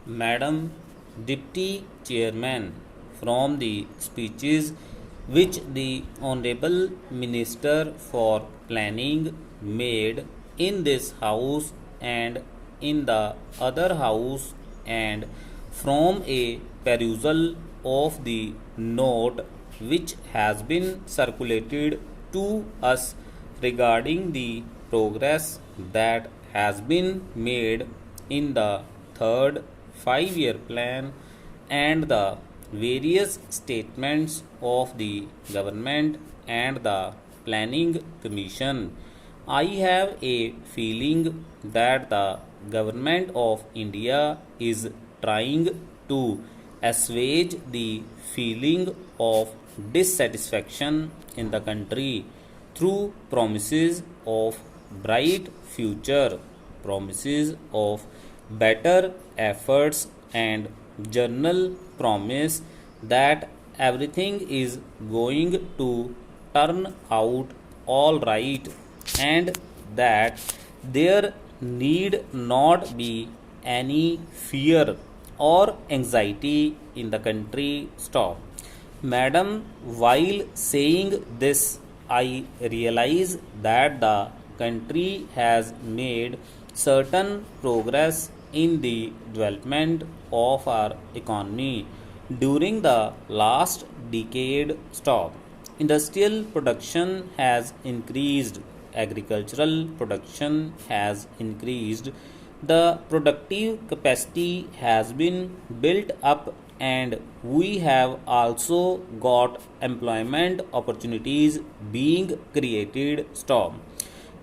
Madam Deputy Chairman, from the speeches which the Honorable Minister for Planning made in this House and in the other House, and from a perusal of the note which has been circulated to us regarding the progress that has been made in the third 5 year plan and the various statements of the government and the planning commission. I have a feeling that the government of India is trying to assuage the feeling of dissatisfaction in the country through promises of bright future, promises of better efforts, and journal promise that everything is going to turn out all right and that there need not be any fear or anxiety in the country. Stop. Madam, while saying this, I realize that the country has made certain progress in the development of our economy during the last decade. Stop. Industrial production has increased, agricultural production has increased, the productive capacity has been built up, and we have also got employment opportunities being created. Stop.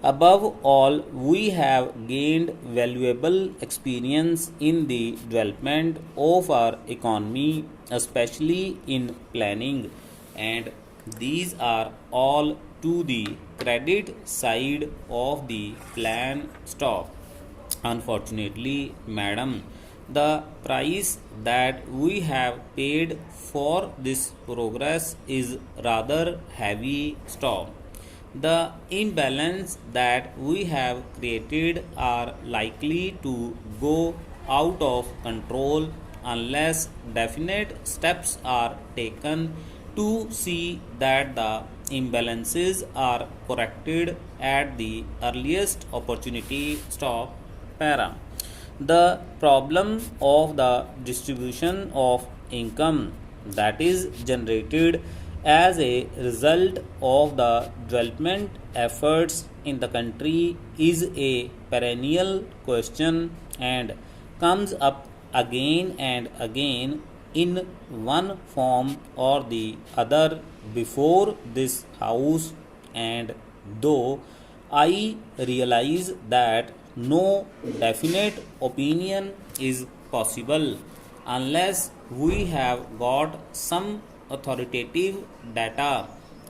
Above all, we have gained valuable experience in the development of our economy, especially in planning, and these are all to the credit side of the plan. Stop. Unfortunately, madam, the price that we have paid for this progress is rather heavy. Stop. The imbalance that we have created are likely to go out of control unless definite steps are taken to see that the imbalances are corrected at the earliest opportunity. Stop. Para. The problem of the distribution of income that is generated as a result of the development efforts in the country is a perennial question and comes up again and again in one form or the other before this house. And though I realize that no definite opinion is possible unless we have got some authoritative data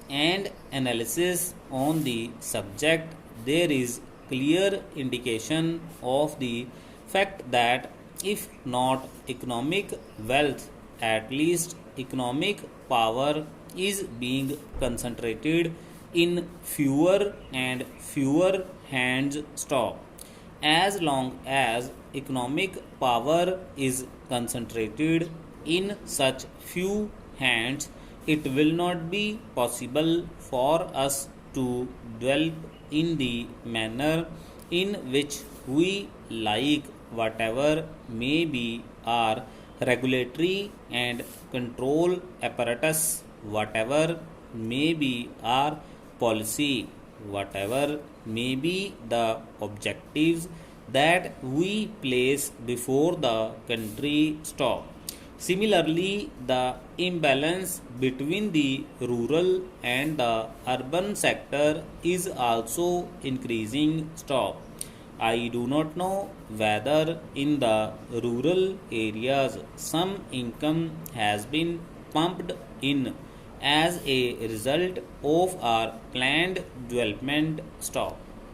and analysis on the subject, there is clear indication of the fact that if not economic wealth, at least economic power is being concentrated in fewer and fewer hands. Stop. As long as economic power is concentrated in such few hands, it will not be possible for us to develop in the manner in which we like, whatever may be our regulatory and control apparatus, whatever may be our policy, whatever may be the objectives that we place before the country. Stop. Similarly, the imbalance between the rural and the urban sector is also increasing. Stop. I do not know whether in the rural areas some income has been pumped in as a result of our planned development. Stop.